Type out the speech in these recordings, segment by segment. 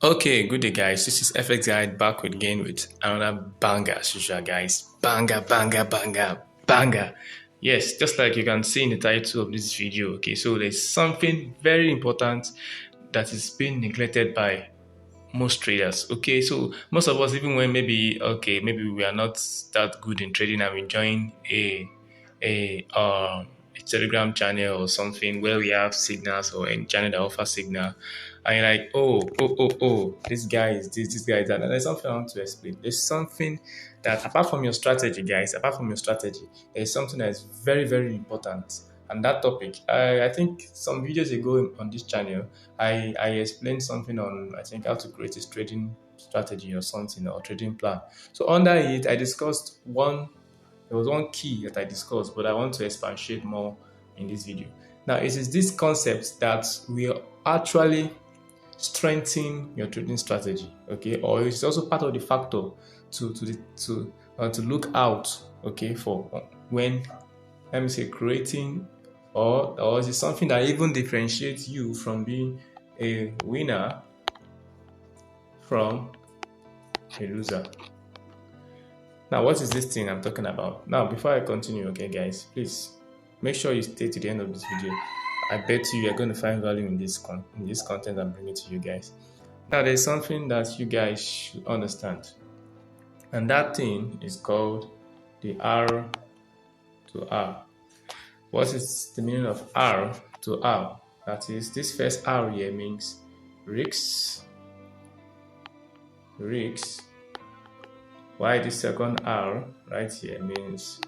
Okay, good day, guys. This is FX Guide back with again with another banger, as usual, guys. Banger, banger, banger, banger. Yes, just like you can see in the title of this video. Okay, so there's something very important that is being neglected by most traders. Okay, so most of us, even when maybe we are not that good in trading and we join a Telegram channel or something where we have signals or a channel that offers signal, and you're like, this guy is this guy is that. And there's something I want to explain. There's something that apart from your strategy, guys, apart from your strategy, there's something that is very, very important. And that topic, I think some videos ago on this channel, I explained something on I think how to create a trading strategy or something or trading plan. So under it, I discussed one. There was one key that I discussed, but I want to expatiate more in this video. Now, it is this concept that will actually strengthen your trading strategy, okay? Or it's also part of the factor to look out, okay, for when let me say creating or is it something that even differentiates you from being a winner from a loser. Now, what is this thing I'm talking about? Now, before I continue, okay, guys, please make sure you stay to the end of this video. I bet you are going to find value in this content I'm bringing to you guys. Now, there's something that you guys should understand, and that thing is called the R to R. What is the meaning of R to R? That is, this first R here means risks, while the second R right here means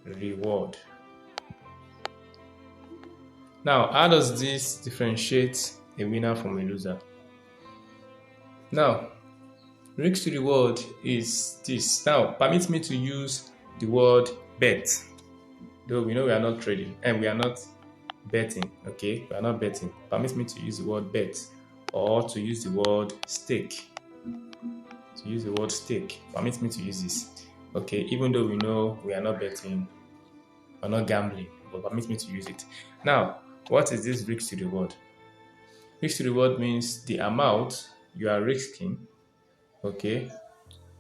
reward. Now, how does this differentiate a winner from a loser? Now, risk to reward is this. Now, permit me to use the word bet. Though we know we are not trading and we are not betting, okay? We are not betting. Permit me to use the word bet or to use the word stake. To use the word stake. Permit me to use this, okay? Even though we know we are not betting or not gambling, but permit me to use it. Now, what is this risk to reward? Risk to reward means the amount you are risking, okay,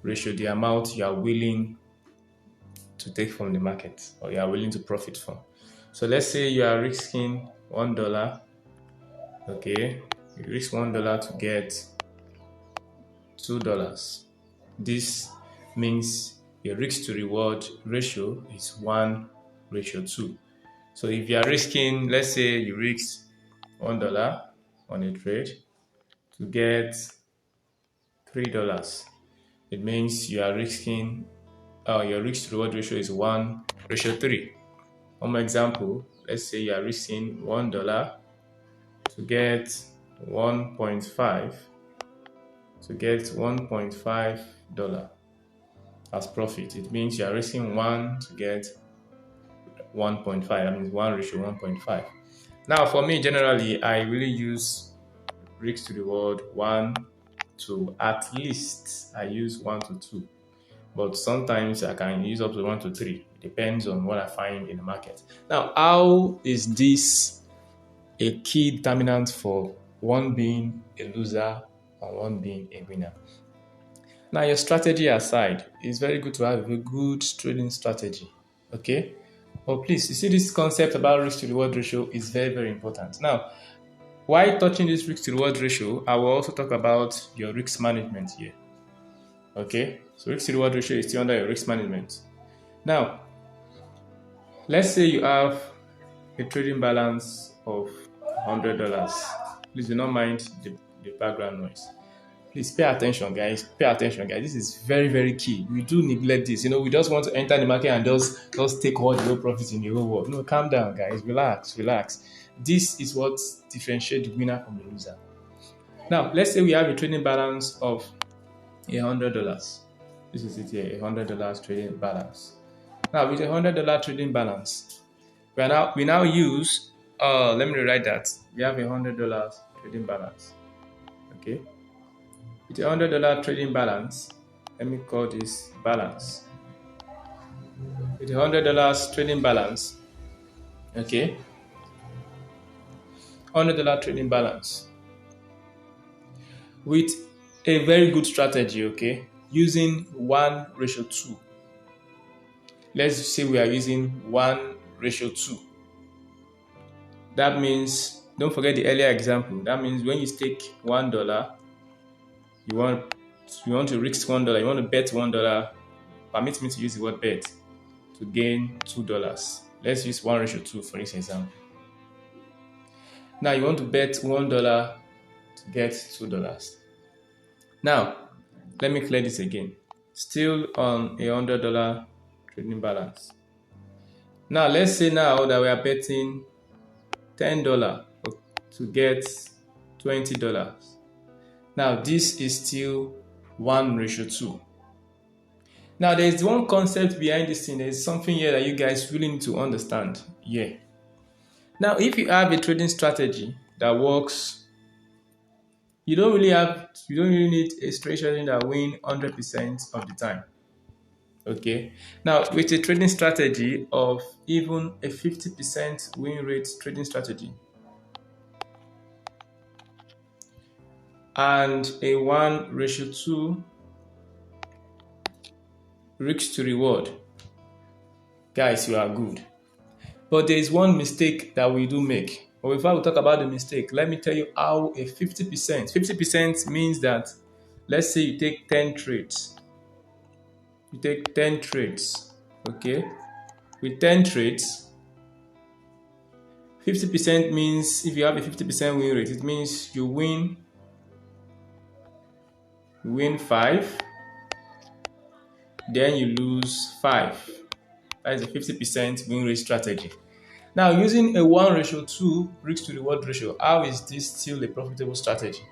ratio the amount you are willing to take from the market or you are willing to profit from. So let's say you are risking $1, okay, you risk $1 to get $2. This means your risk to reward ratio is 1:2. So if you are risking, let's say you risk $1 on a trade to get $3, it means you are risking your risk to reward ratio is 1:3. One more example, let's say you are risking $1 to get 1.5 $1.5 as profit. It means you are risking 1 to get 1.5. That means 1:1.5. Now, for me, generally, I really use risk to reward 1 to at least I use 1 to 2. But sometimes I can use up to 1 to 3. It depends on what I find in the market. Now, how is this a key determinant for one being a loser and one being a winner? Now, your strategy aside, it's very good to have a good trading strategy. Okay? But please, you see this concept about risk to reward ratio is very, very important. Now, while touching this risk to reward ratio, I will also talk about your risk management here. Okay? So risk to reward ratio is still under your risk management. Now, let's say you have a trading balance of $100. Please do not mind the background noise. Please pay attention, guys. Pay attention, guys. This is very, very key. We do neglect this. We just want to enter the market and just take all the whole profits in the whole world. No, calm down, guys. Relax. This is what differentiates the winner from the loser. Now, let's say we have a trading balance of $100. This is it here, $100 trading balance. Now, with $100 trading balance, we now use, let me rewrite that. We have $100 trading balance. Okay. With $100 trading balance, let me call this balance. With $100 trading balance, okay, $100 trading balance. with a very good strategy, okay, using 1:2. Let's say we are using 1:2. That means, don't forget the earlier example. That means when you stake $1, you want to risk $1, you want to bet $1. Permit me to use the word bet to gain $2. Let's use 1:2 for this example. Now you want to bet $1 to get $2. Now, let me clear this again. Still on a $100 trading balance. Now, let's say now that we are betting $10 to get $20. Now, this is still 1:2. Now, there is one concept behind this thing. There is something here that you guys really need to understand. Yeah. Now, if you have a trading strategy that works, you don't really need a strategy that wins 100% of the time. Okay. Now, with a trading strategy of even a 50% win rate trading strategy and a 1:2 risk to reward, guys, you are good. But there is one mistake that we do make. But before we talk about the mistake, let me tell you how a 50%. 50% means that, let's say you take 10 trades. You take 10 trades, okay? With 10 trades, 50% means if you have a 50% win rate, it means you win 5, then you lose 5. That is a 50% win rate strategy. Now, using a 1:2 risk to reward ratio, how is this still a profitable strategy?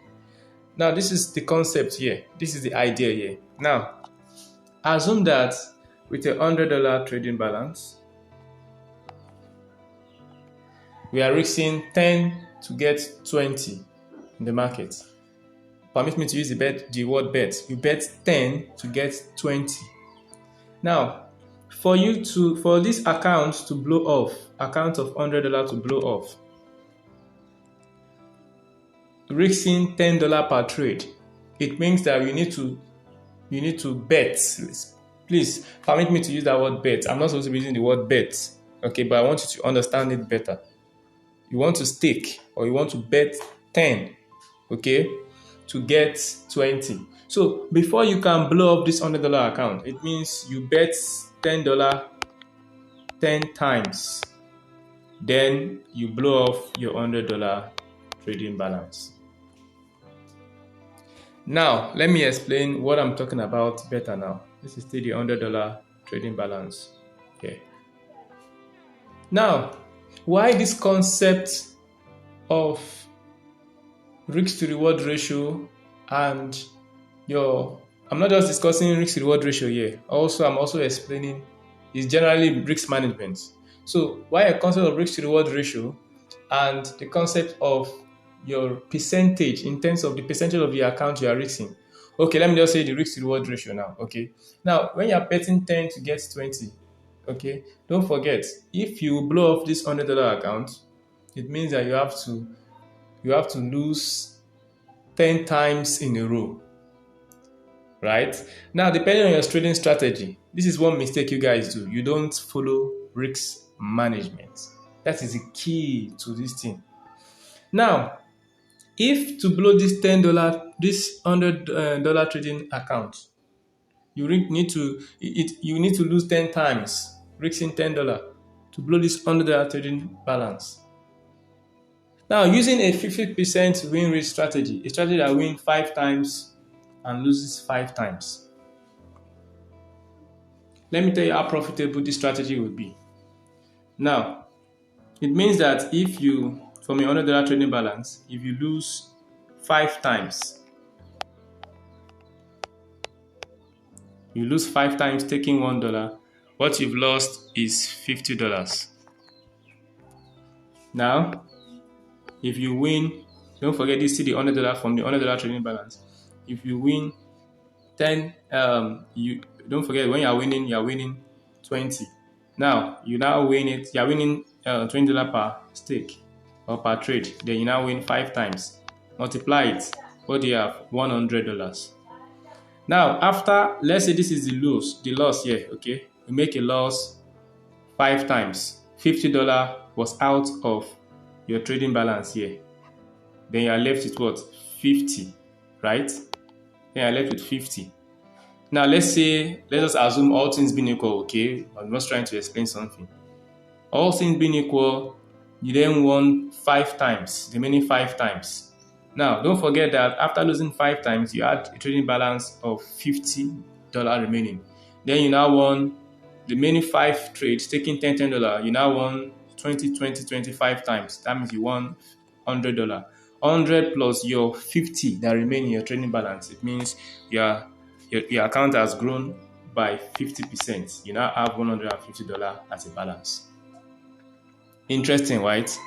Now, this is the concept here. This is the idea here. Now, assume that with a $100 trading balance, we are risking 10 to get 20 in the market. Permit me to use the word bet. You bet 10 to get 20. Now, for this account to blow off, account of $100 to blow off, risking $10 per trade, it means that you need to bet. Please permit me to use that word bet. I'm not supposed to be using the word bet, okay, but I want you to understand it better. You want to stake or you want to bet 10, okay, to get 20. So before you can blow up this $100 account, it means you bet $10 10 times. Then you blow off your $100 trading balance. Now, let me explain what I'm talking about better now. This is still the $100 trading balance. Okay. Now, why this concept of risk to reward ratio and I'm not just discussing risk to reward ratio here. I'm also explaining is generally risk management. So why a concept of risk to reward ratio and the concept of your percentage in terms of the percentage of your account you are risking. Okay, let me just say the risk to reward ratio now. Okay. Now, when you are betting 10 to get 20, okay, don't forget, if you blow off this $100 account, it means that you have to lose 10 times in a row. Right? Now, depending on your trading strategy, this is one mistake you guys do. You don't follow risk management. That is the key to this thing. Now, if to blow this $100 trading account, you need to lose 10 times, risking $10 to blow this $100 trading balance. Now, using a 50% win rate strategy, a strategy that wins 5 times and loses 5 times. Let me tell you how profitable this strategy will be. Now, it means that if you, from your $100 trading balance, if you lose 5 times, you lose 5 times taking $1, what you've lost is $50. Now, if you win, don't forget this, see the $100 from the $100 trading balance. If you win 10, you don't forget when you are winning 20. Now you now win it. You are winning $20 per stake or per trade. Then you now win 5 times. Multiply it. What do you have? $100. Now, after, let's say this is the loss here, okay? You make a loss 5 times. $50 was out of your trading balance here. Then you are left with what? 50, right? Then you are left with 50. Now, let's just assume all things being equal, okay? I'm just trying to explain something. All things being equal, you then won 5 times, the remaining 5 times. Now, don't forget that after losing 5 times, you had a trading balance of $50 remaining. Then you now won the remaining 5 trades, taking $10, you now won 20, 20, 25 times. That means you won $100. 100 plus your 50 that remain in your trading balance. It means your account has grown by 50%. You now have $150 as a balance. Interesting, right?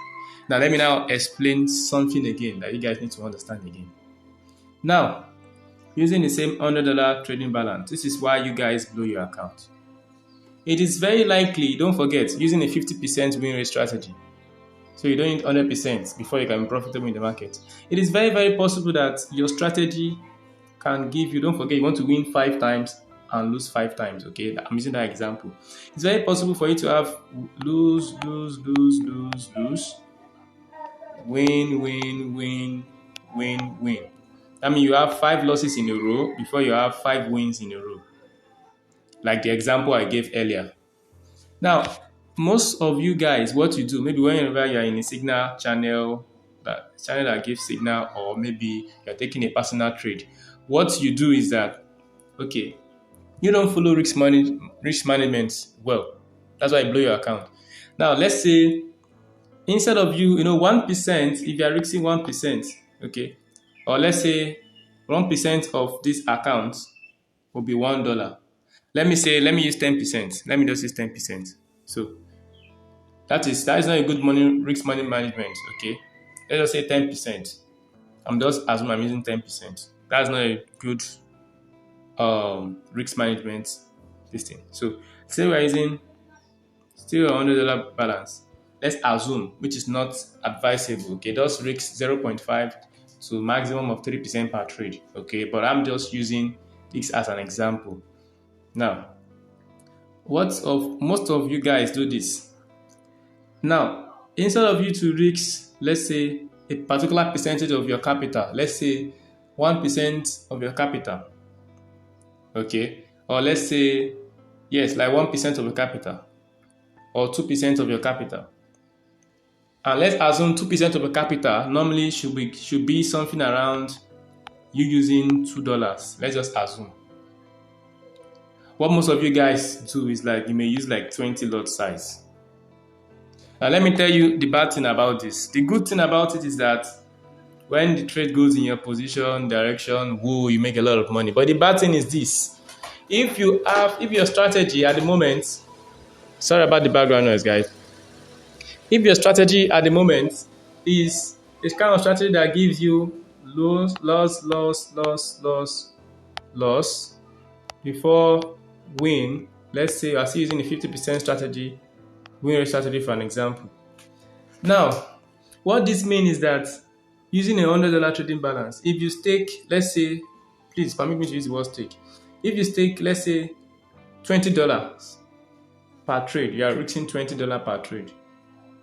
Now let me now explain something again that you guys need to understand again. Now, using the same $100 trading balance, this is why you guys blow your account. It is very likely, don't forget, using a 50% win rate strategy. So you don't need 100% before you can be profitable in the market. It is very, very possible that your strategy can give you, don't forget, you want to win 5 times and lose 5 times, okay? I'm using that example. It's very possible for you to have lose, lose, lose, lose, lose, win, win, win, win, win. I mean, you have 5 losses in a row before you have 5 wins in a row. Like the example I gave earlier. Now, most of you guys, what you do, maybe whenever you're in a signal channel, that gives signal, or maybe you're taking a personal trade, what you do is that, okay, you don't follow risk management well. That's why you blow your account. Now, let's say instead of 1%, if you are risking 1%, okay, or let's say 1% of this account will be $1. Let me use 10%. Let me just use 10%. So that is not a good risk money management, okay? Let's just say 10%. I'm just assuming I'm using 10%. That's not a good risk management this thing. So say we're using still $100 balance. Let's assume, which is not advisable, okay? Just risk 0.5 to maximum of 3% per trade, okay? But I'm just using this as an example. Now, most of you guys do this. Now, instead of you to risk, let's say, a particular percentage of your capital, let's say 1% of your capital, okay? Or let's say, yes, like 1% of your capital, or 2% of your capital. And let's assume 2% of your capital normally should be something around you using $2. Let's just assume. What most of you guys do is like you may use like 20 lot size. Now let me tell you the bad thing about this. The good thing about it is that when the trade goes in your position, direction, whoa, you make a lot of money. But the bad thing is this. If your strategy at the moment, sorry about the background noise, guys. If your strategy at the moment is a kind of strategy that gives you loss before win, let's say you are still using a 50% strategy, win rate strategy for an example. Now, what this means is that using a $100 trading balance, if you stake, let's say, please permit me to use the word stake. If you stake, let's say, $20 per trade, you are risking $20 per trade.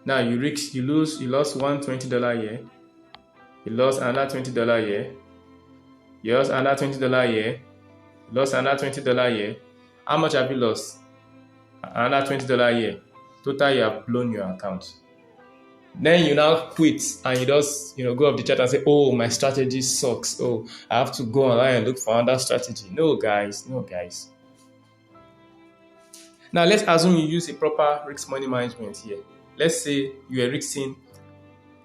Now you lost one $20 here, you lost another $20 here, you lost another $20 here, you lost another $20 here. How much have you lost? Another $20 here. Total, you have blown your account. Then you now quit and you just go off the chart and say, oh, my strategy sucks. Oh, I have to go online and look for another strategy. No, guys. Now let's assume you use a proper risk money management here. Let's say you are risking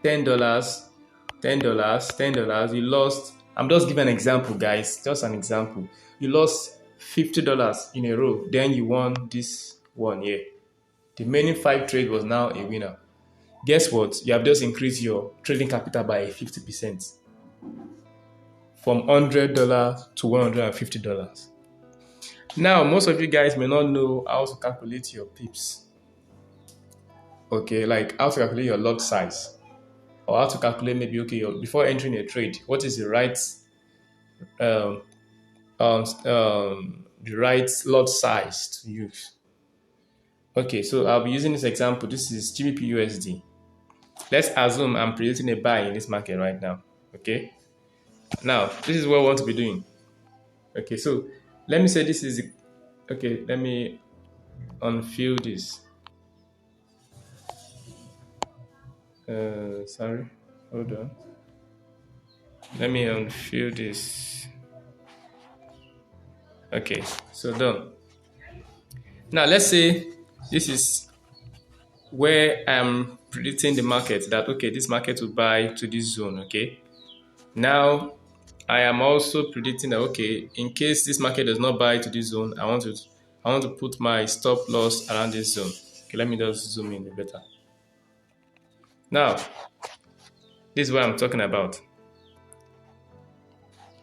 $10, $10. You lost, I'm just giving an example, guys, just an example. You lost $50 in a row, then you won this one here. The remaining 5 trade was now a winner. Guess what? You have just increased your trading capital by 50%. From $100 to $150. Now, most of you guys may not know how to calculate your pips. Okay, like how to calculate your lot size. Or how to calculate maybe, okay, before entering a trade, what is the right um, the right lot size to use. Okay, so I'll be using this example. This is GBP USD. Let's assume I'm predicting a buy in this market right now. Okay, now this is what I want to be doing. Okay, so let me say this is okay. Let me unfill this. Sorry, hold on. Let me unfill this. Okay, so done. Now let's say this is where I'm predicting the market that okay, this market will buy to this zone. Okay, now I am also predicting that okay, in case this market does not buy to this zone, I want to put my stop loss around this zone. Okay, let me just zoom in a better. Now, this is what I'm talking about.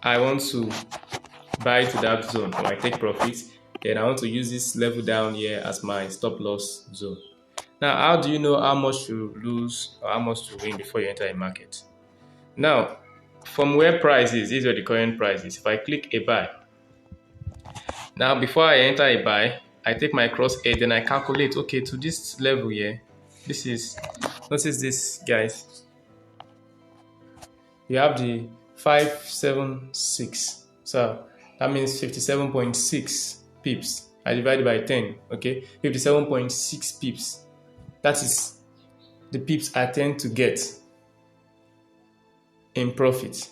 I want to buy to that zone, or I take profit. Then I want to use this level down here as my stop loss zone. Now, how do you know how much to lose or how much to win before you enter a market? Now, from where price is, this is where the current price is. If I click a buy, now before I enter a buy, I take my crosshair, then I calculate, okay, to this level here, this is, notice this, guys. You have the 576. So that means 57.6 pips. I divided by 10, okay? 57.6 pips. That is the pips I tend to get in profit.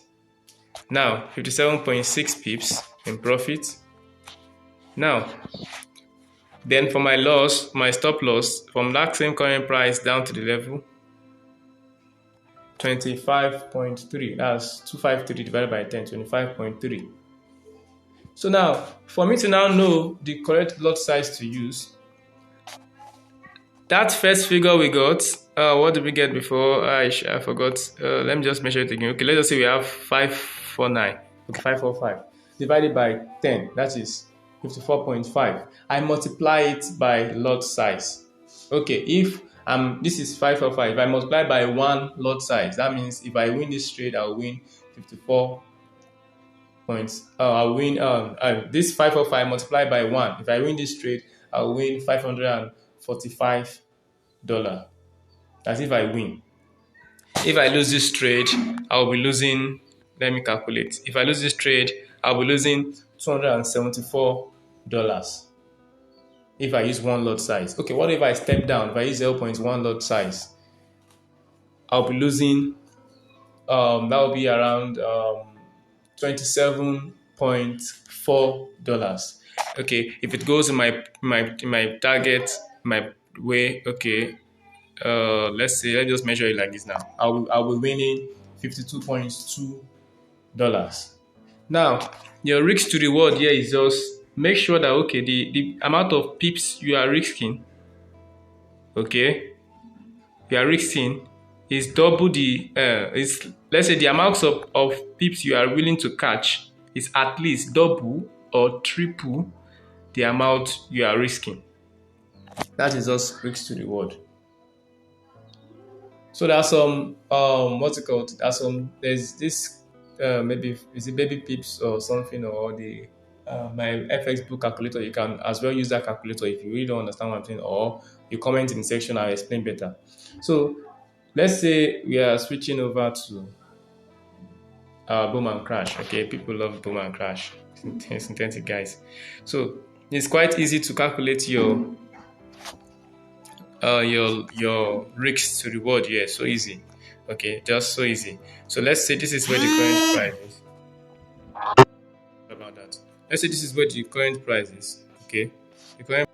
Now, 57.6 pips in profit. Now, then for my loss, my stop loss, from that same current price down to the level, 25.3. That's 253 divided by 10, 25.3. So now, for me to now know the correct lot size to use, that first figure we got, what did we get before? I forgot. Let me just measure it again. Okay, let's just say we have 549. Okay, 545 divided by 10. That is 54.5. I multiply it by lot size. Okay, if this is 545, if I multiply by one lot size, that means if I win this trade, I'll win 54 points. I'll win this 545 multiplied by 1. If I win this trade, I'll win $545. That's if I win. If I lose this trade, I'll be losing, let me calculate. If I lose this trade, I'll be losing $274 if I use one lot size. Okay, what if I step down? If I use 0.1 lot size, I'll be losing, that will be around $27.4. Okay, if it goes in my target, my way, okay, let's just measure it like this now. I'll be winning $52.2. Now, your risk to reward here is just make sure that okay, the amount of pips you are risking, okay, you are risking is double the let's say the amount of pips you are willing to catch is at least double or triple the amount you are risking. That is just risk to reward. So there's some what's it called? There's this maybe is it baby pips or something, or the my FX book calculator. You can as well use that calculator if you really don't understand what I'm saying, or you comment in the section, I'll explain better. So let's say we are switching over to boom and crash. Okay, people love boom and crash. Synthetic guys. So it's quite easy to calculate your risks to reward. Yeah, so easy. Okay, just so easy. So let's say this is where the current price is. About that. Let's say this is where the current price is. Okay, the current